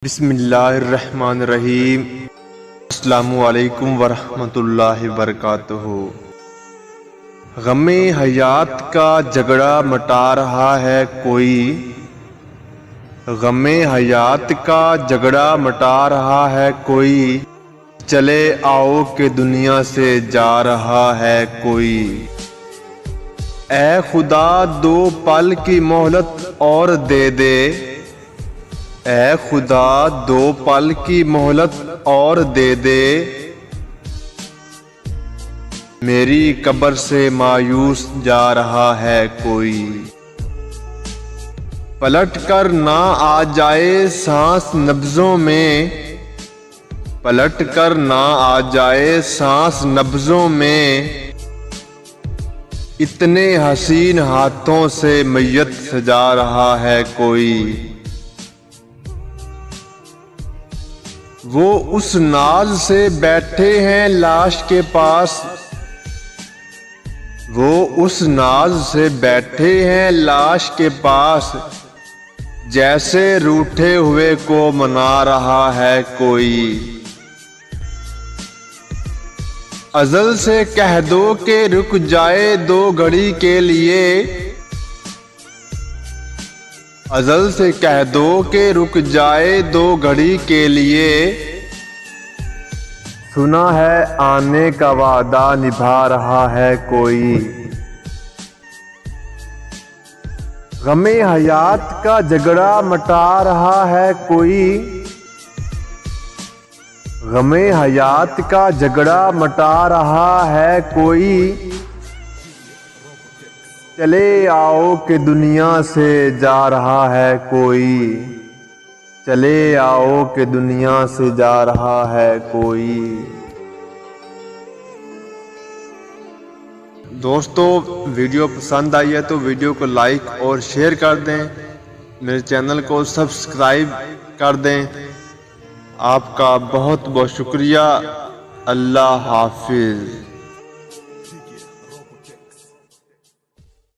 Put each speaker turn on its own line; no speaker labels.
बिस्मिल्लाहिर्रहमानिर्रहीम। अस्सलामुअलैकुम वरहमतुल्लाहि वबरकातुहू। गमे हयात का झगड़ा मटा रहा है कोई, गमे हयात का झगड़ा मटा रहा है कोई, चले आओ के दुनिया से जा रहा है कोई। ऐ खुदा दो पल की मोहलत और दे दे, ऐ खुदा दो पल की मोहलत और दे दे, मेरी कब्र से मायूस जा रहा है कोई। पलट कर ना आ जाए सांस नब्जों में, पलट कर ना आ जाए सांस नब्जों में, इतने हसीन हाथों से मैयत सजा रहा है कोई। वो उस नाज से बैठे हैं लाश के पास, वो उस नाज से बैठे हैं लाश के पास, जैसे रूठे हुए को मना रहा है कोई। अज़ल से कह दो कि रुक जाए दो घड़ी के लिए, अज़ल से कह दो कि रुक जाए दो घड़ी के लिए, सुना है आने का वादा निभा रहा है कोई। गमे हयात का झगड़ा मटा रहा है कोई, गमे हयात का झगड़ा मटा रहा है कोई, चले आओ के दुनिया से जा रहा है कोई, चले आओ के दुनिया से जा रहा है कोई। दोस्तों, वीडियो पसंद आई है तो वीडियो को लाइक और शेयर कर दें, मेरे चैनल को सब्सक्राइब कर दें। आपका बहुत बहुत शुक्रिया। अल्लाह हाफिज़।